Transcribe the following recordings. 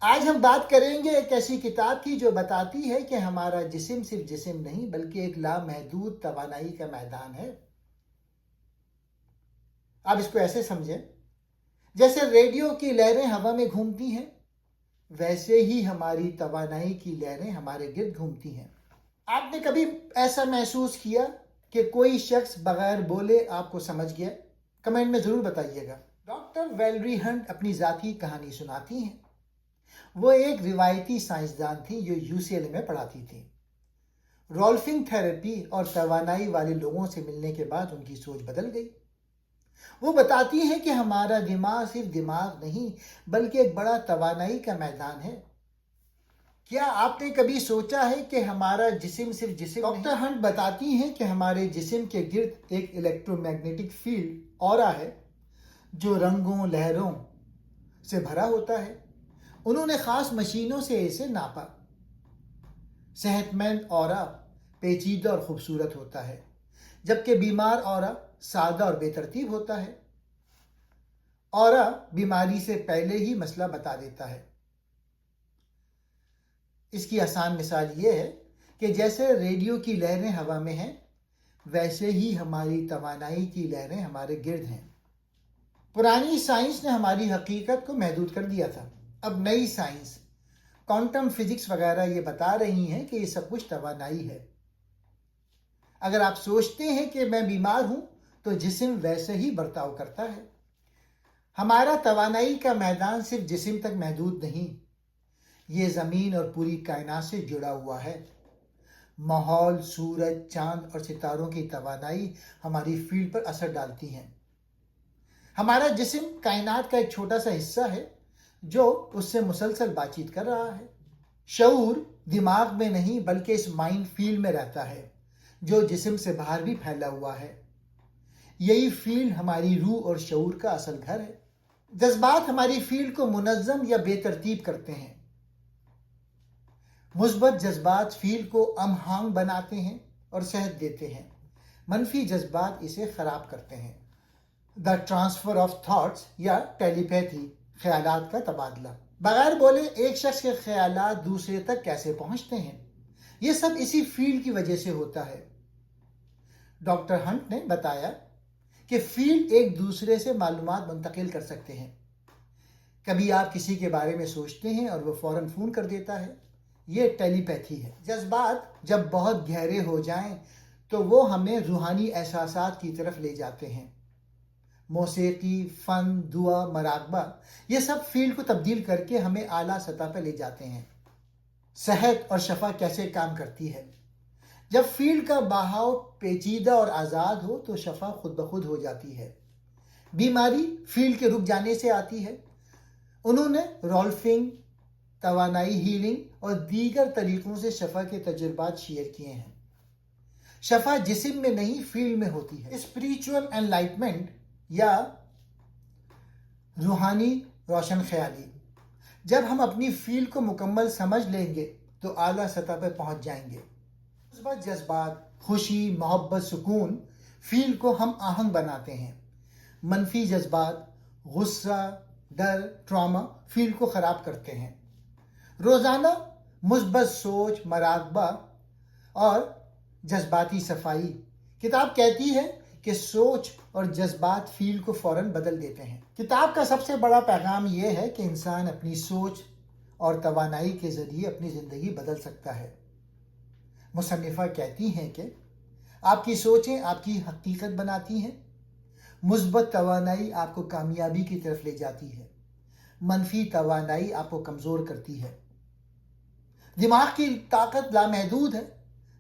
آج ہم بات کریں گے ایک ایسی کتاب کی جو بتاتی ہے کہ ہمارا جسم صرف جسم نہیں بلکہ ایک لامحدود توانائی کا میدان ہے۔ آپ اس کو ایسے سمجھیں، جیسے ریڈیو کی لہریں ہوا میں گھومتی ہیں، ویسے ہی ہماری توانائی کی لہریں ہمارے گرد گھومتی ہیں۔ آپ نے کبھی ایسا محسوس کیا کہ کوئی شخص بغیر بولے آپ کو سمجھ گیا؟ کمنٹ میں ضرور بتائیے گا۔ ڈاکٹر ویلری ہنٹ اپنی ذاتی کہانی سناتی ہیں۔ وہ ایک روایتی سائنسدان تھیں جو UCLA میں پڑھاتی تھیں۔ رولفنگ تھراپی اور توانائی والے لوگوں سے ملنے کے بعد ان کی سوچ بدل گئی۔ وہ بتاتی ہیں کہ ہمارا دماغ صرف دماغ نہیں بلکہ ایک بڑا توانائی کا میدان ہے۔ کیا آپ نے کبھی سوچا ہے کہ ہمارا جسم صرف جسم نہیں؟ ڈاکٹر ہنٹ بتاتی ہیں کہ ہمارے جسم کے گرد ایک الیکٹرو میگنیٹک فیلڈ اورا ہے جو رنگوں لہروں سے بھرا ہوتا ہے۔ انہوں نے خاص مشینوں سے اسے ناپا۔ صحت مند اورا پیچیدہ اور خوبصورت ہوتا ہے، جبکہ بیمار اورا سادہ اور بے ترتیب ہوتا ہے۔ اورا بیماری سے پہلے ہی مسئلہ بتا دیتا ہے۔ اس کی آسان مثال یہ ہے کہ جیسے ریڈیو کی لہریں ہوا میں ہیں، ویسے ہی ہماری توانائی کی لہریں ہمارے گرد ہیں۔ پرانی سائنس نے ہماری حقیقت کو محدود کر دیا تھا۔ اب نئی سائنس، کوانٹم فزکس وغیرہ یہ بتا رہی ہیں کہ یہ سب کچھ توانائی ہے۔ اگر آپ سوچتے ہیں کہ میں بیمار ہوں تو جسم ویسے ہی برتاؤ کرتا ہے۔ ہمارا توانائی کا میدان صرف جسم تک محدود نہیں، یہ زمین اور پوری کائنات سے جڑا ہوا ہے۔ ماحول، سورج، چاند اور ستاروں کی توانائی ہماری فیلڈ پر اثر ڈالتی ہیں۔ ہمارا جسم کائنات کا ایک چھوٹا سا حصہ ہے جو اس سے مسلسل بات چیت کر رہا ہے۔ شعور دماغ میں نہیں بلکہ اس مائنڈ فیلڈ میں رہتا ہے جو جسم سے باہر بھی پھیلا ہوا ہے۔ یہی فیلڈ ہماری روح اور شعور کا اصل گھر ہے۔ جذبات ہماری فیلڈ کو منظم یا بے ترتیب کرتے ہیں۔ مثبت جذبات فیلڈ کو ہم آہنگ بناتے ہیں اور صحت دیتے ہیں۔ منفی جذبات اسے خراب کرتے ہیں۔ دا ٹرانسفر آف تھاٹس یا ٹیلیپیتھی، خیالات کا تبادلہ۔ بغیر بولے ایک شخص کے خیالات دوسرے تک کیسے پہنچتے ہیں؟ یہ سب اسی فیلڈ کی وجہ سے ہوتا ہے۔ ڈاکٹر ہنٹ نے بتایا کہ فیلڈ ایک دوسرے سے معلومات منتقل کر سکتے ہیں۔ کبھی آپ کسی کے بارے میں سوچتے ہیں اور وہ فوراً فون کر دیتا ہے، یہ ٹیلیپیتھی ہے۔ جذبات جب بہت گہرے ہو جائیں تو وہ ہمیں روحانی احساسات کی طرف لے جاتے ہیں۔ موسیقی، فن، دعا، مراقبہ، یہ سب فیلڈ کو تبدیل کر کے ہمیں اعلیٰ سطح پہ لے جاتے ہیں۔ صحت اور شفا کیسے کام کرتی ہے؟ جب فیلڈ کا بہاؤ پیچیدہ اور آزاد ہو تو شفا خود بخود ہو جاتی ہے۔ بیماری فیلڈ کے رک جانے سے آتی ہے۔ انہوں نے رولفنگ، توانائی ہیلنگ اور دیگر طریقوں سے شفا کے تجربات شیئر کیے ہیں۔ شفا جسم میں نہیں فیلڈ میں ہوتی ہے۔ اسپریچول انلائٹمنٹ یا روحانی روشن خیالی، جب ہم اپنی فیلڈ کو مکمل سمجھ لیں گے تو اعلیٰ سطح پہ پہنچ جائیں گے۔ مثبت جذبات، خوشی، محبت، سکون فیلڈ کو ہم آہنگ بناتے ہیں۔ منفی جذبات، غصہ، ڈر، ٹراما فیلڈ کو خراب کرتے ہیں۔ روزانہ مثبت سوچ، مراقبہ اور جذباتی صفائی۔ کتاب کہتی ہے کہ سوچ اور جذبات فیلڈ کو فوراً بدل دیتے ہیں۔ کتاب کا سب سے بڑا پیغام یہ ہے کہ انسان اپنی سوچ اور توانائی کے ذریعے اپنی زندگی بدل سکتا ہے۔ مصنفہ کہتی ہیں کہ آپ کی سوچیں آپ کی حقیقت بناتی ہیں۔ مثبت توانائی آپ کو کامیابی کی طرف لے جاتی ہے۔ منفی توانائی آپ کو کمزور کرتی ہے۔ دماغ کی طاقت لامحدود ہے،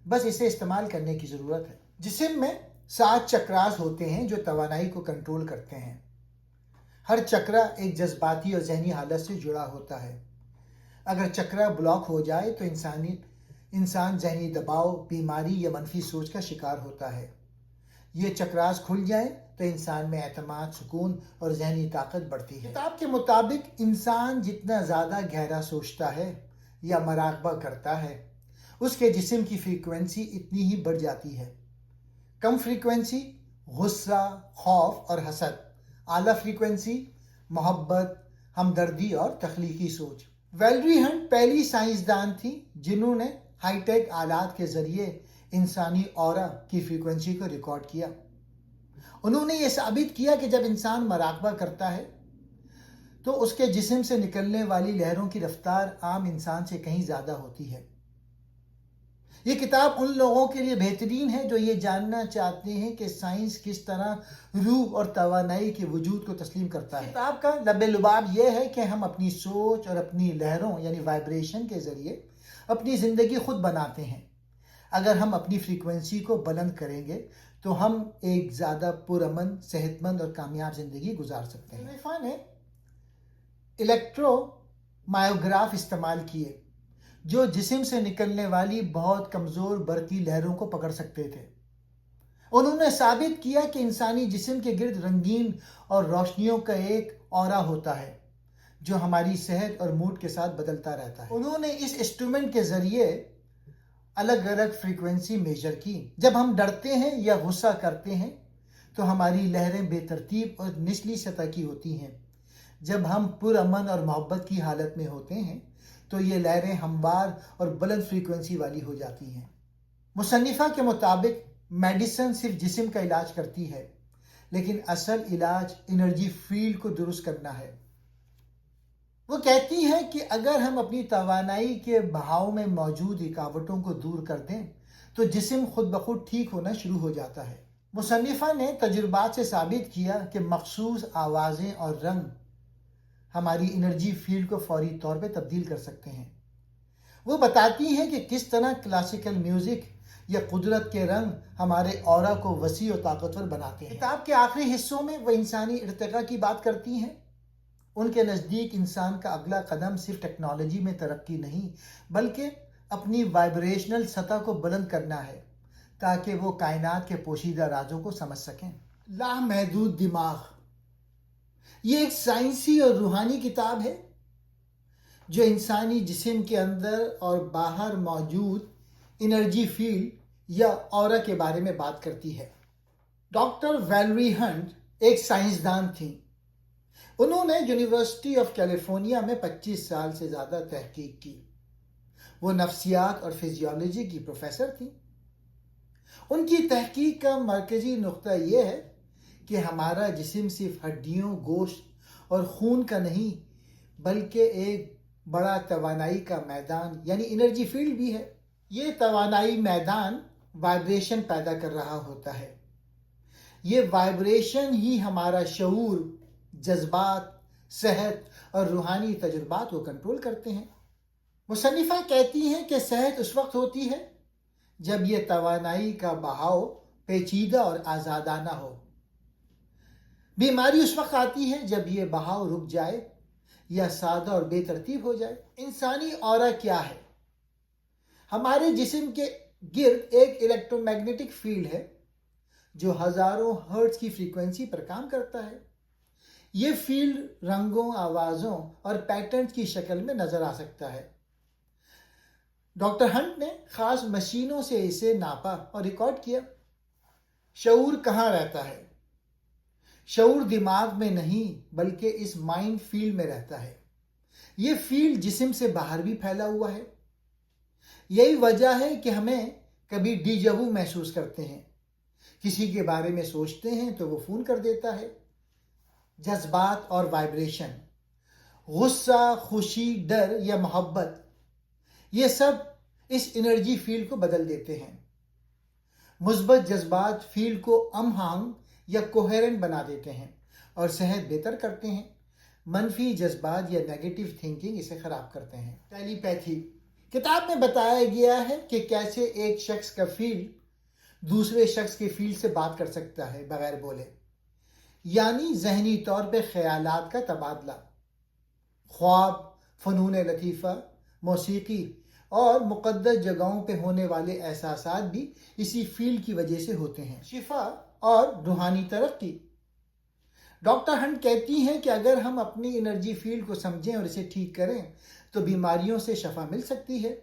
بس اسے استعمال کرنے کی ضرورت ہے۔ جسم میں 7 چکراز ہوتے ہیں جو توانائی کو کنٹرول کرتے ہیں۔ ہر چکرا ایک جذباتی اور ذہنی حالت سے جڑا ہوتا ہے۔ اگر چکرا بلاک ہو جائے تو انسان ذہنی دباؤ، بیماری یا منفی سوچ کا شکار ہوتا ہے۔ یہ چکراز کھل جائیں تو انسان میں اعتماد، سکون اور ذہنی طاقت بڑھتی ہے۔ کتاب کے مطابق انسان جتنا زیادہ گہرا سوچتا ہے یا مراقبہ کرتا ہے، اس کے جسم کی فریکوینسی اتنی ہی بڑھ جاتی ہے۔ کم فریکوینسی غصہ، خوف اور حسد، اعلیٰ فریکوینسی محبت، ہمدردی اور تخلیقی سوچ۔ ویلری ہنٹ پہلی سائنسدان تھی جنہوں نے ہائی ٹیک آلات کے ذریعے انسانی اورا کی فریکوینسی کو ریکارڈ کیا. انہوں نے یہ ثابت کیا کہ جب انسان مراقبہ کرتا ہے تو اس کے جسم سے نکلنے والی لہروں کی رفتار عام انسان سے کہیں زیادہ ہوتی ہے. یہ کتاب ان لوگوں کے لیے بہترین ہے جو یہ جاننا چاہتے ہیں کہ سائنس کس طرح روح اور توانائی کے وجود کو تسلیم کرتا ہے. کتاب کا لب لباب یہ ہے کہ ہم اپنی سوچ اور اپنی لہروں یعنی وائبریشن کے ذریعے اپنی زندگی خود بناتے ہیں. اگر ہم اپنی فریکوینسی کو بلند کریں گے تو ہم ایک زیادہ پرامن، صحت مند اور کامیاب زندگی گزار سکتے ہیں. عرفان نے الیکٹرو مایوگراف استعمال کیے جو جسم سے نکلنے والی بہت کمزور برقی لہروں کو پکڑ سکتے تھے. انہوں نے ثابت کیا کہ انسانی جسم کے گرد رنگین اور روشنیوں کا ایک اورا ہوتا ہے جو ہماری صحت اور موڈ کے ساتھ بدلتا رہتا ہے. انہوں نے اس انسٹرومنٹ کے ذریعے الگ الگ فریکوینسی میجر کی. جب ہم ڈرتے ہیں یا غصہ کرتے ہیں تو ہماری لہریں بے ترتیب اور نچلی سطح کی ہوتی ہیں. جب ہم پرامن اور محبت کی حالت میں ہوتے ہیں تو یہ لہریں ہموار اور بلند فریکوینسی والی ہو جاتی ہیں. مصنفہ کے مطابق میڈیسن صرف جسم کا علاج کرتی ہے لیکن اصل علاج انرجی فیلڈ کو درست کرنا ہے. وہ کہتی ہے کہ اگر ہم اپنی توانائی کے بہاؤ میں موجود رکاوٹوں کو دور کر دیں تو جسم خود بخود ٹھیک ہونا شروع ہو جاتا ہے. مصنفہ نے تجربات سے ثابت کیا کہ مخصوص آوازیں اور رنگ ہماری انرجی فیلڈ کو فوری طور پہ تبدیل کر سکتے ہیں. وہ بتاتی ہیں کہ کس طرح کلاسیکل میوزک یا قدرت کے رنگ ہمارے اورا کو وسیع و طاقتور بناتے ہیں. کتاب کے آخری حصوں میں وہ انسانی ارتقاء کی بات کرتی ہیں. ان کے نزدیک انسان کا اگلا قدم صرف ٹیکنالوجی میں ترقی نہیں بلکہ اپنی وائبریشنل سطح کو بلند کرنا ہے تاکہ وہ کائنات کے پوشیدہ رازوں کو سمجھ سکیں. لامحدود دماغ یہ ایک سائنسی اور روحانی کتاب ہے جو انسانی جسم کے اندر اور باہر موجود انرجی فیلڈ یا اورا کے بارے میں بات کرتی ہے. ڈاکٹر ویلری ہنٹ ایک سائنسدان تھیں. انہوں نے یونیورسٹی آف کیلیفورنیا میں 25 سال سے زیادہ تحقیق کی. وہ نفسیات اور فزیولوجی کی پروفیسر تھیں. ان کی تحقیق کا مرکزی نقطہ یہ ہے کہ ہمارا جسم صرف ہڈیوں، گوشت اور خون کا نہیں بلکہ ایک بڑا توانائی کا میدان یعنی انرجی فیلڈ بھی ہے. یہ توانائی میدان وائبریشن پیدا کر رہا ہوتا ہے. یہ وائبریشن ہی ہمارا شعور، جذبات، صحت اور روحانی تجربات کو کنٹرول کرتے ہیں. مصنفہ کہتی ہیں کہ صحت اس وقت ہوتی ہے جب یہ توانائی کا بہاؤ پیچیدہ اور آزادانہ ہو. بیماری اس وقت آتی ہے جب یہ بہاؤ رک جائے یا سادہ اور بے ترتیب ہو جائے. انسانی اورا کیا ہے؟ ہمارے جسم کے گرد ایک الیکٹرو میگنیٹک فیلڈ ہے جو ہزاروں ہرٹز کی فریکوینسی پر کام کرتا ہے. یہ فیلڈ رنگوں، آوازوں اور پیٹرنز کی شکل میں نظر آ سکتا ہے. ڈاکٹر ہنٹ نے خاص مشینوں سے اسے ناپا اور ریکارڈ کیا. شعور کہاں رہتا ہے؟ شعور دماغ میں نہیں بلکہ اس مائنڈ فیلڈ میں رہتا ہے. یہ فیلڈ جسم سے باہر بھی پھیلا ہوا ہے. یہی وجہ ہے کہ ہمیں کبھی ڈیجاوو محسوس کرتے ہیں. کسی کے بارے میں سوچتے ہیں تو وہ فون کر دیتا ہے. جذبات اور وائبریشن، غصہ، خوشی، ڈر یا محبت، یہ سب اس انرجی فیلڈ کو بدل دیتے ہیں. مثبت جذبات فیلڈ کو ہم یا کوہیرنٹ بنا دیتے ہیں اور صحت بہتر کرتے ہیں. منفی جذبات یا نیگیٹو تھنکنگ اسے خراب کرتے ہیں. ٹیلی پیتھی کتاب میں بتایا گیا ہے کہ کیسے ایک شخص کا فیلڈ دوسرے شخص کے فیلڈ سے بات کر سکتا ہے بغیر بولے، یعنی ذہنی طور پہ خیالات کا تبادلہ. خواب، فنون لطیفہ، موسیقی اور مقدس جگہوں پہ ہونے والے احساسات بھی اسی فیلڈ کی وجہ سے ہوتے ہیں. شفا اور روحانی ترقی. ڈاکٹر ہنٹ کہتی ہیں کہ اگر ہم اپنی انرجی فیلڈ کو سمجھیں اور اسے ٹھیک کریں تو بیماریوں سے شفا مل سکتی ہے.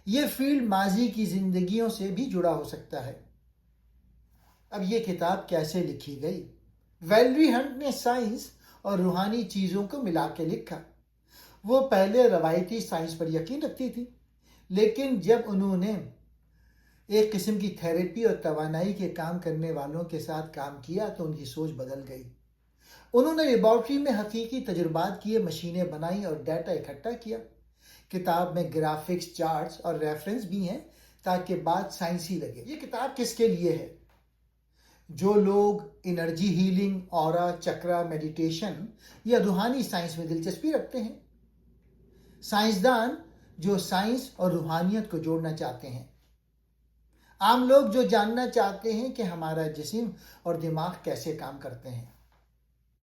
یہ فیلڈ ماضی کی زندگیوں سے بھی جڑا ہو سکتا ہے. اب یہ کتاب کیسے لکھی گئی؟ ویلری ہنٹ نے سائنس اور روحانی چیزوں کو ملا کے لکھا. وہ پہلے روایتی سائنس پر یقین رکھتی تھی، لیکن جب انہوں نے ایک قسم کی تھیراپی اور توانائی کے کام کرنے والوں کے ساتھ کام کیا تو ان کی سوچ بدل گئی۔ انہوں نے لیبارٹری میں حقیقی تجربات کیے، مشینیں بنائیں اور ڈیٹا اکٹھا کیا۔ کتاب میں گرافکس، چارٹس اور ریفرنس بھی ہیں تاکہ بات سائنسی لگے۔ یہ کتاب کس کے لیے ہے؟ جو لوگ انرجی ہیلنگ، اورا، چکرا، میڈیٹیشن یا روحانی سائنس میں دلچسپی رکھتے ہیں۔ سائنسدان جو سائنس اور روحانیت کو جوڑنا چاہتے ہیں۔ عام لوگ جو جاننا چاہتے ہیں کہ ہمارا جسم اور دماغ کیسے کام کرتے ہیں۔